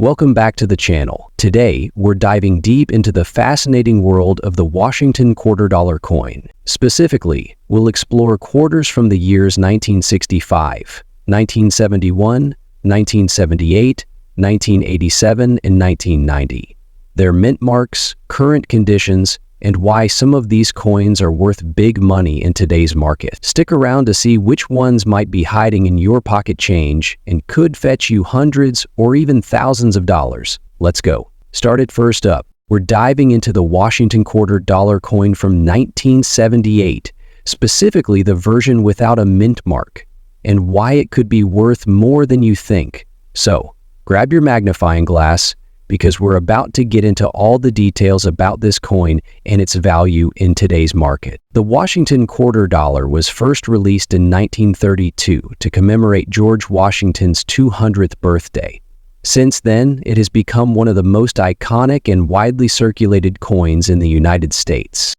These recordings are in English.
Welcome back to the channel. Today, we're diving deep into the fascinating world of the Washington quarter dollar coin. Specifically, we'll explore quarters from the years 1965, 1971, 1978, 1987, and 1990. Their mint marks, current conditions, and why some of these coins are worth big money in today's market. Stick around to see which ones might be hiding in your pocket change and could fetch you hundreds or even thousands of dollars. Let's go. Started first up, we're diving into the Washington quarter dollar coin from 1978, specifically the version without a mint mark, and why it could be worth more than you think. So, grab your magnifying glass, because we're about to get into all the details about this coin and its value in today's market. The Washington quarter dollar was first released in 1932 to commemorate George Washington's 200th birthday. Since then, it has become one of the most iconic and widely circulated coins in the United States.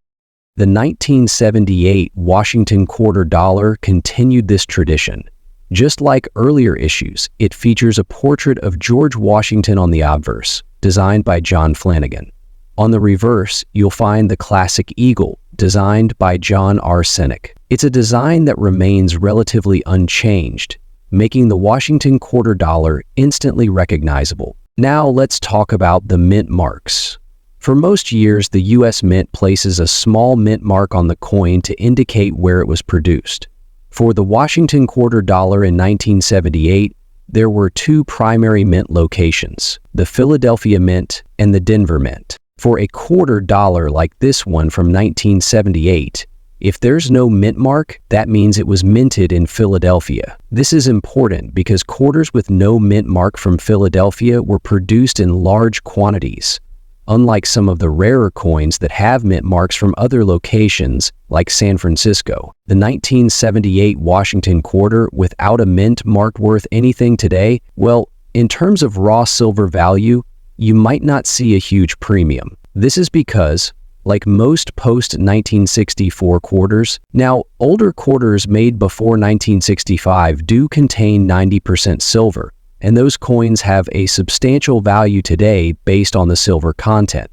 The 1978 Washington quarter dollar continued this tradition. Just like earlier issues, it features a portrait of George Washington on the obverse, designed by John Flanagan. On the reverse, you'll find the classic eagle, designed by John R. Sinek. It's a design that remains relatively unchanged, making the Washington quarter dollar instantly recognizable. Now let's talk about the mint marks. For most years, the U.S. Mint places a small mint mark on the coin to indicate where it was produced. For the Washington quarter dollar in 1978, there were two primary mint locations, the Philadelphia Mint and the Denver Mint. For a quarter dollar like this one from 1978, if there's no mint mark, that means it was minted in Philadelphia. This is important because quarters with no mint mark from Philadelphia were produced in large quantities. Unlike some of the rarer coins that have mint marks from other locations, like San Francisco, the 1978 Washington quarter without a mint mark worth anything today, well, in terms of raw silver value, you might not see a huge premium. This is because, like most post-1964 quarters, now older quarters made before 1965 do contain 90% silver, and those coins have a substantial value today based on the silver content.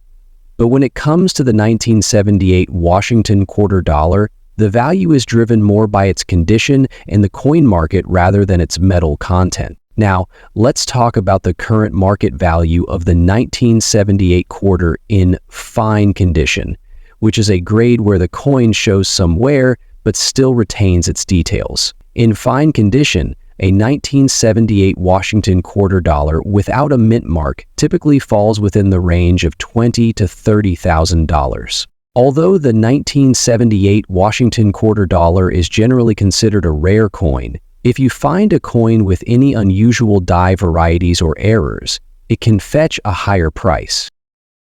But when it comes to the 1978 Washington quarter dollar, the value is driven more by its condition and the coin market rather than its metal content. Now, let's talk about the current market value of the 1978 quarter in fine condition, which is a grade where the coin shows some wear but still retains its details. In fine condition, a 1978 Washington quarter dollar without a mint mark typically falls within the range of $20,000 to $30,000. Although the 1978 Washington quarter dollar is generally considered a rare coin, if you find a coin with any unusual die varieties or errors, it can fetch a higher price.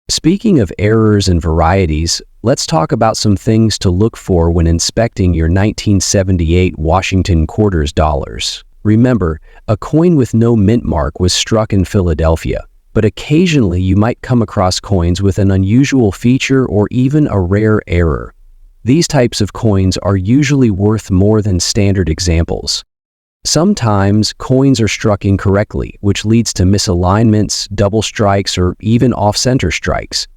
Speaking of errors and varieties, let's talk about some things to look for when inspecting your 1978 Washington quarters dollars. Remember, a coin with no mint mark was struck in Philadelphia, but occasionally you might come across coins with an unusual feature or even a rare error. These types of coins are usually worth more than standard examples. Sometimes coins are struck incorrectly, which leads to misalignments, double strikes, or even off-center strikes.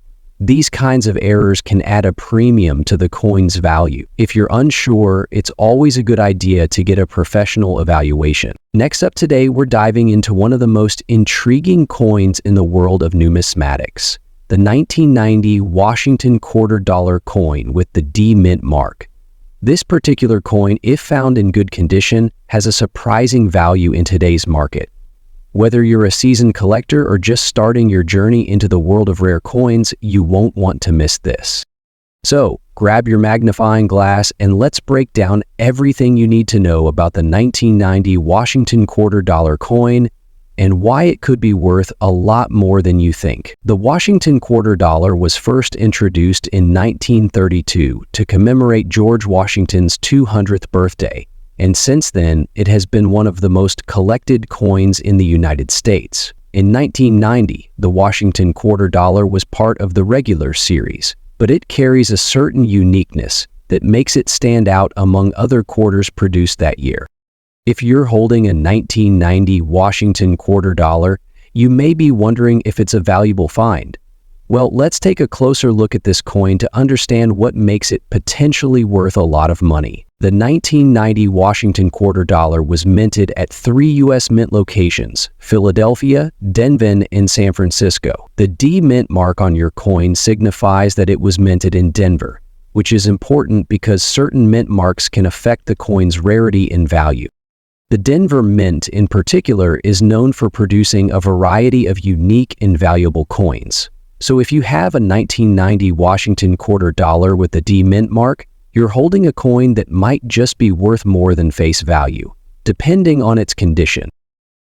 These kinds of errors can add a premium to the coin's value. If you're unsure, it's always a good idea to get a professional evaluation. Next up today, we're diving into one of the most intriguing coins in the world of numismatics, the 1990 Washington quarter dollar coin with the D mint mark. This particular coin, if found in good condition, has a surprising value in today's market. Whether you're a seasoned collector or just starting your journey into the world of rare coins, you won't want to miss this. So, grab your magnifying glass and let's break down everything you need to know about the 1990 Washington quarter dollar coin and why it could be worth a lot more than you think. The Washington quarter dollar was first introduced in 1932 to commemorate George Washington's 200th birthday. And since then, it has been one of the most collected coins in the United States. In 1990, the Washington quarter dollar was part of the regular series, but it carries a certain uniqueness that makes it stand out among other quarters produced that year. If you're holding a 1990 Washington quarter dollar, you may be wondering if it's a valuable find. Well, let's take a closer look at this coin to understand what makes it potentially worth a lot of money. The 1990 Washington quarter dollar was minted at 3 U.S. mint locations: Philadelphia, Denver, and San Francisco. The D mint mark on your coin signifies that it was minted in Denver, which is important because certain mint marks can affect the coin's rarity and value. The Denver Mint in particular is known for producing a variety of unique and valuable coins. So if you have a 1990 Washington quarter dollar with the D mint mark, you're holding a coin that might just be worth more than face value, depending on its condition.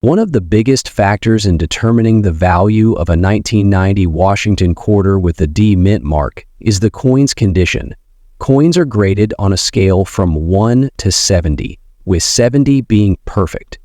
One of the biggest factors in determining the value of a 1990 Washington quarter with the D mint mark is the coin's condition. Coins are graded on a scale from 1 to 70, with 70 being perfect.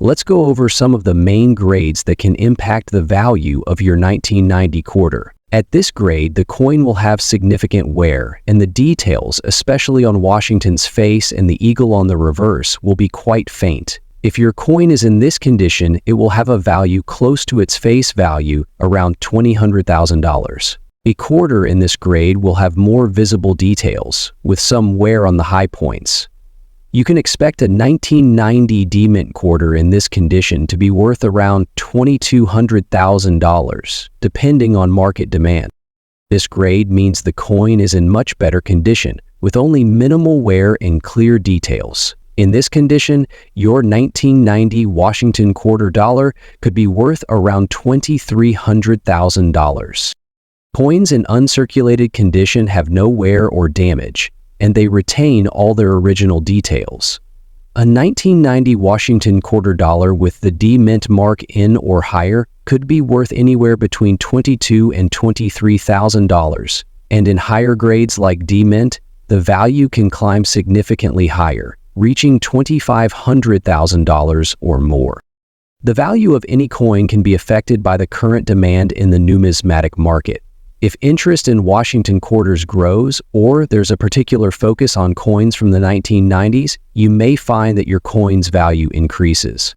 Let's go over some of the main grades that can impact the value of your 1990 quarter. At this grade, the coin will have significant wear, and the details, especially on Washington's face and the eagle on the reverse, will be quite faint. If your coin is in this condition, it will have a value close to its face value, around $200,000. A quarter in this grade will have more visible details, with some wear on the high points. You can expect a 1990 D mint quarter in this condition to be worth around $2,200,000, depending on market demand. This grade means the coin is in much better condition, with only minimal wear and clear details. In this condition, your 1990 Washington quarter dollar could be worth around $2,300,000. Coins in uncirculated condition have no wear or damage, and they retain all their original details. A 1990 Washington quarter dollar with the D mint mark in or higher could be worth anywhere between $22,000 and $23,000, and in higher grades like D mint, the value can climb significantly higher, reaching $25,000 or more. The value of any coin can be affected by the current demand in the numismatic market. If interest in Washington quarters grows, or there's a particular focus on coins from the 1990s, you may find that your coin's value increases.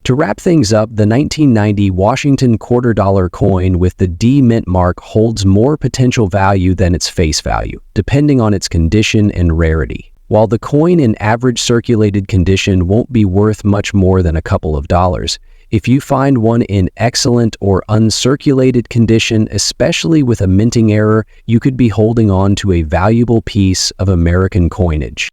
To wrap things up, the 1990 Washington quarter dollar coin with the D mint mark holds more potential value than its face value, depending on its condition and rarity. While the coin in average circulated condition won't be worth much more than a couple of dollars, if you find one in excellent or uncirculated condition, especially with a minting error, you could be holding on to a valuable piece of American coinage.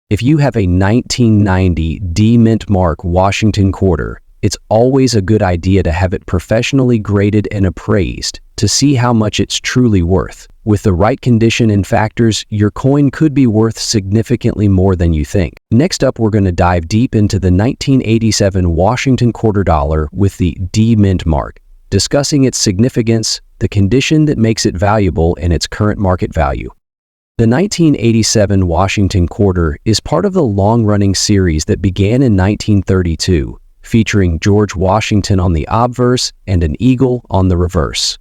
If you have a 1990 D mint mark Washington quarter, it's always a good idea to have it professionally graded and appraised to see how much it's truly worth. With the right condition and factors, your coin could be worth significantly more than you think. Next up, we're going to dive deep into the 1987 Washington quarter dollar with the D mint mark, discussing its significance, the condition that makes it valuable, and its current market value. The 1987 Washington quarter is part of the long-running series that began in 1932, featuring George Washington on the obverse and an eagle on the reverse.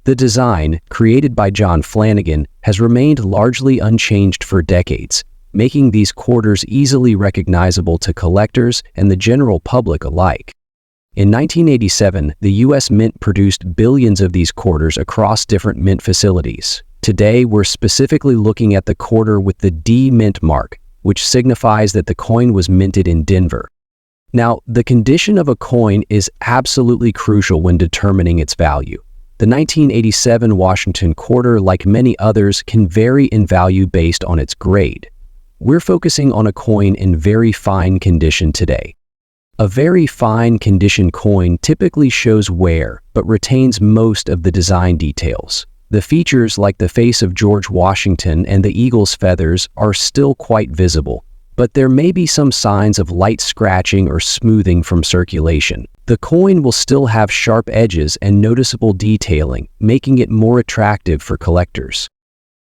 The design, created by John Flanagan, has remained largely unchanged for decades, making these quarters easily recognizable to collectors and the general public alike. In 1987, the U.S. Mint produced billions of these quarters across different mint facilities. Today, we're specifically looking at the quarter with the D mint mark, which signifies that the coin was minted in Denver. Now, the condition of a coin is absolutely crucial when determining its value. The 1987 Washington quarter, like many others, can vary in value based on its grade. We're focusing on a coin in very fine condition today. A very fine condition coin typically shows wear, but retains most of the design details. The features like the face of George Washington and the eagle's feathers are still quite visible, but there may be some signs of light scratching or smoothing from circulation. The coin will still have sharp edges and noticeable detailing, making it more attractive for collectors.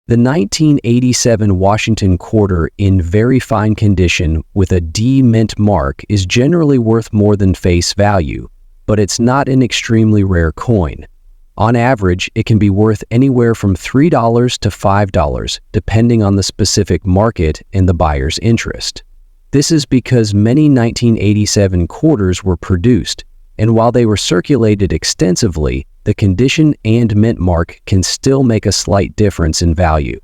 The 1987 Washington quarter in very fine condition with a D mint mark is generally worth more than face value, but it's not an extremely rare coin. On average, it can be worth anywhere from $3 to $5, depending on the specific market and the buyer's interest. This is because many 1987 quarters were produced, And while they were circulated extensively, the condition and mint mark can still make a slight difference in value.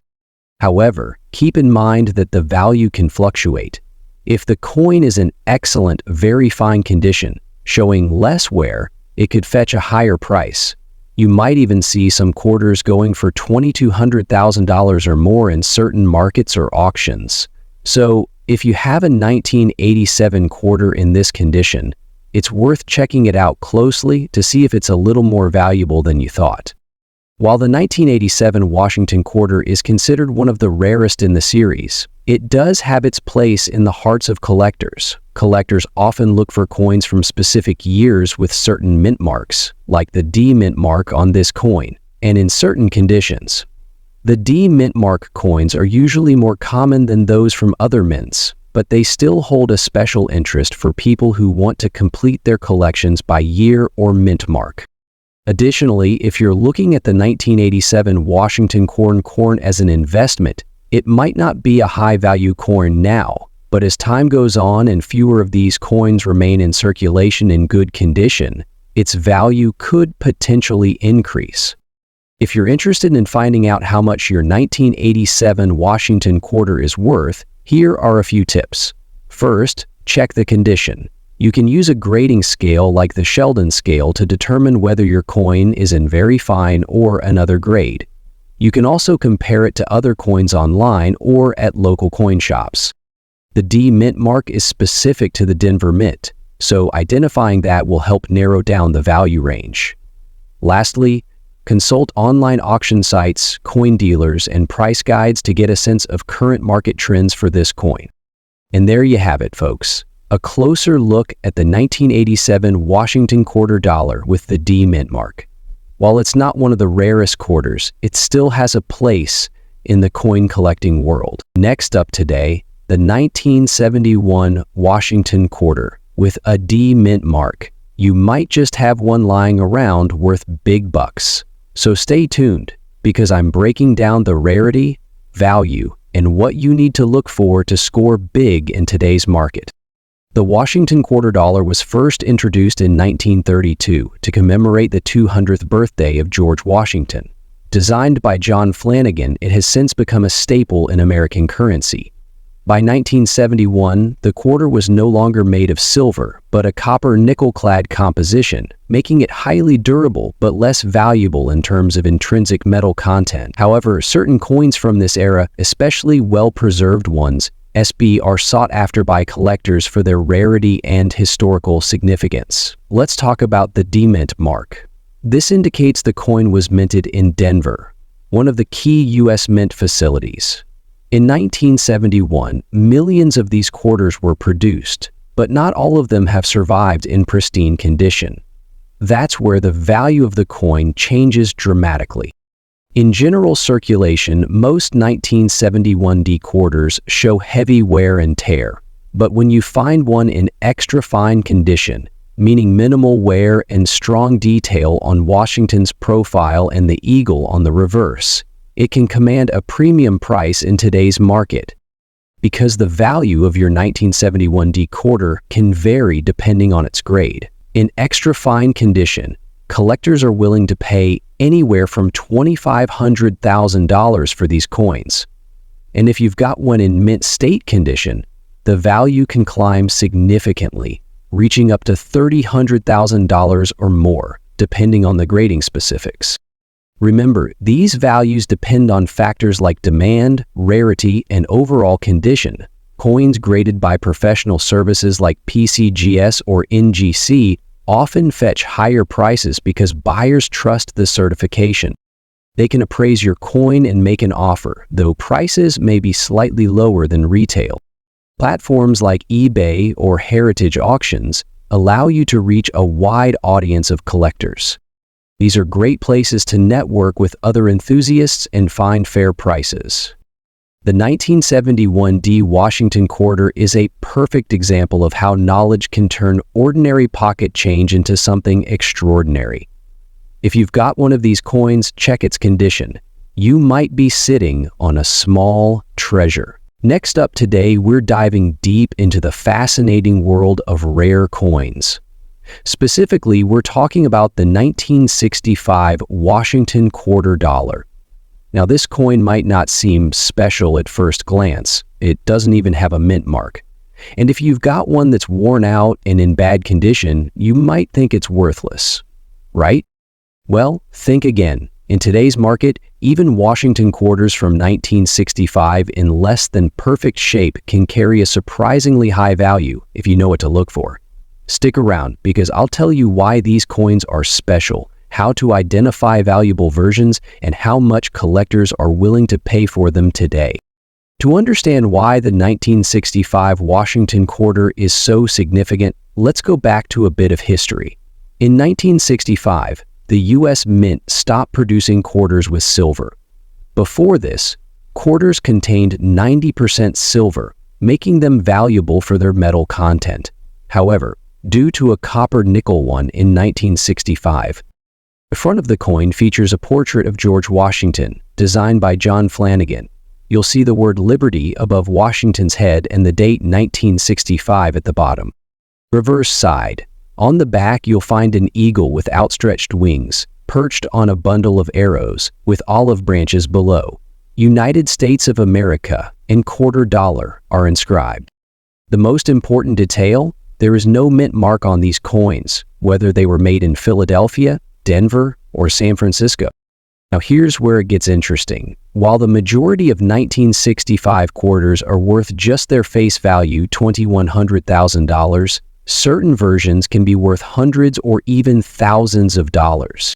However, keep in mind that the value can fluctuate. If the coin is in excellent, very fine condition, showing less wear, it could fetch a higher price. You might even see some quarters going for $2,200,000 or more in certain markets or auctions. So, if you have a 1987 quarter in this condition, it's worth checking it out closely to see if it's a little more valuable than you thought. While the 1987 Washington quarter is considered one of the rarest in the series, it does have its place in the hearts of collectors. Collectors often look for coins from specific years with certain mint marks, like the D mint mark on this coin, and in certain conditions. The D mint mark coins are usually more common than those from other mints, but they still hold a special interest for people who want to complete their collections by year or mint mark. Additionally, if you're looking at the 1987 Washington coin as an investment, it might not be a high-value coin now, but as time goes on and fewer of these coins remain in circulation in good condition, its value could potentially increase. If you're interested in finding out how much your 1987 Washington quarter is worth, here are a few tips. First, check the condition. You can use a grading scale like the Sheldon scale to determine whether your coin is in very fine or another grade. You can also compare it to other coins online or at local coin shops. The D mint mark is specific to the Denver Mint, so identifying that will help narrow down the value range. Lastly, consult online auction sites, coin dealers, and price guides to get a sense of current market trends for this coin. And there you have it, folks. A closer look at the 1987 Washington quarter dollar with the D mint mark. While it's not one of the rarest quarters, it still has a place in the coin collecting world. Next up today, the 1971 Washington quarter with a D mint mark. You might just have one lying around worth big bucks. So stay tuned, because I'm breaking down the rarity, value, and what you need to look for to score big in today's market. The Washington quarter dollar was first introduced in 1932 to commemorate the 200th birthday of George Washington. Designed by John Flanagan, it has since become a staple in American currency. By 1971, the quarter was no longer made of silver, but a copper nickel-clad composition, making it highly durable but less valuable in terms of intrinsic metal content. However, certain coins from this era, especially well-preserved ones, SB, are sought after by collectors for their rarity and historical significance. Let's talk about the D mint mark. This indicates the coin was minted in Denver, one of the key U.S. mint facilities. In 1971, millions of these quarters were produced, but not all of them have survived in pristine condition. That's where the value of the coin changes dramatically. In general circulation, most 1971 D quarters show heavy wear and tear, but when you find one in extra fine condition, meaning minimal wear and strong detail on Washington's profile and the eagle on the reverse, it can command a premium price in today's market. Because the value of your 1971 D quarter can vary depending on its grade. In extra fine condition, collectors are willing to pay anywhere from $2,500,000 for these coins. And if you've got one in mint state condition, the value can climb significantly, reaching up to $300,000 or more, depending on the grading specifics. Remember, these values depend on factors like demand, rarity, and overall condition. Coins graded by professional services like PCGS or NGC often fetch higher prices because buyers trust the certification. They can appraise your coin and make an offer, though prices may be slightly lower than retail. Platforms like eBay or Heritage Auctions allow you to reach a wide audience of collectors. These are great places to network with other enthusiasts and find fair prices. The 1971 D Washington quarter is a perfect example of how knowledge can turn ordinary pocket change into something extraordinary. If you've got one of these coins, check its condition. You might be sitting on a small treasure. Next up today, we're diving deep into the fascinating world of rare coins. Specifically, we're talking about the 1965 Washington quarter dollar. Now, this coin might not seem special at first glance. It doesn't even have a mint mark. And if you've got one that's worn out and in bad condition, you might think it's worthless, right? Well, think again. In today's market, even Washington quarters from 1965 in less than perfect shape can carry a surprisingly high value if you know what to look for. Stick around because I'll tell you why these coins are special, how to identify valuable versions, and how much collectors are willing to pay for them today. To understand why the 1965 Washington quarter is so significant, let's go back to a bit of history. In 1965, the U.S. Mint stopped producing quarters with silver. Before this, quarters contained 90% silver, making them valuable for their metal content. However, due to a copper-nickel one in 1965, the front of the coin features a portrait of George Washington, designed by John Flanagan. You'll see the word Liberty above Washington's head and the date 1965 at the bottom. Reverse side. On the back, you'll find an eagle with outstretched wings, perched on a bundle of arrows, with olive branches below. United States of America and quarter dollar are inscribed. The most important detail? There is no mint mark on these coins, whether they were made in Philadelphia, Denver, or San Francisco. Now here's where it gets interesting. While the majority of 1965 quarters are worth just their face value, $2,100,000, certain versions can be worth hundreds or even thousands of dollars.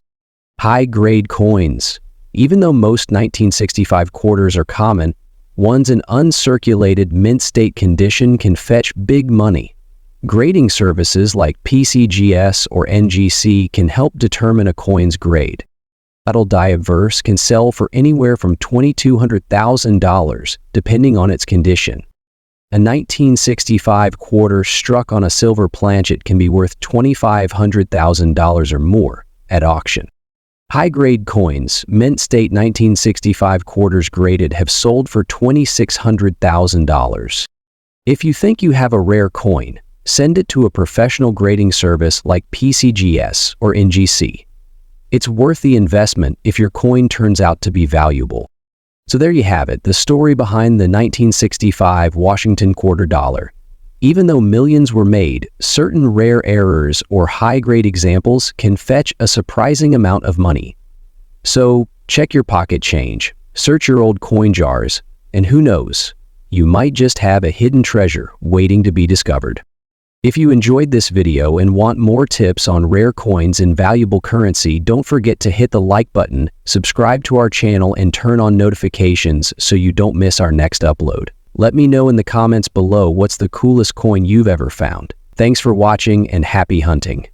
High-grade coins. Even though most 1965 quarters are common, ones in uncirculated mint state condition can fetch big money. Grading services like PCGS or NGC can help determine a coin's grade. Metal diverse can sell for anywhere from $2,200,000 depending on its condition. A 1965 quarter struck on a silver planchet can be worth $2,500,000 or more at auction. High-grade coins, mint state 1965 quarters graded, have sold for $2,600,000. If you think you have a rare coin, send it to a professional grading service like PCGS or NGC. It's worth the investment if your coin turns out to be valuable. So there you have it, the story behind the 1965 Washington quarter dollar. Even though millions were made, certain rare errors or high-grade examples can fetch a surprising amount of money. So check your pocket change, search your old coin jars, and who knows, you might just have a hidden treasure waiting to be discovered. If you enjoyed this video and want more tips on rare coins and valuable currency, don't forget to hit the like button, subscribe to our channel, and turn on notifications so you don't miss our next upload. Let me know in the comments below what's the coolest coin you've ever found. Thanks for watching and happy hunting.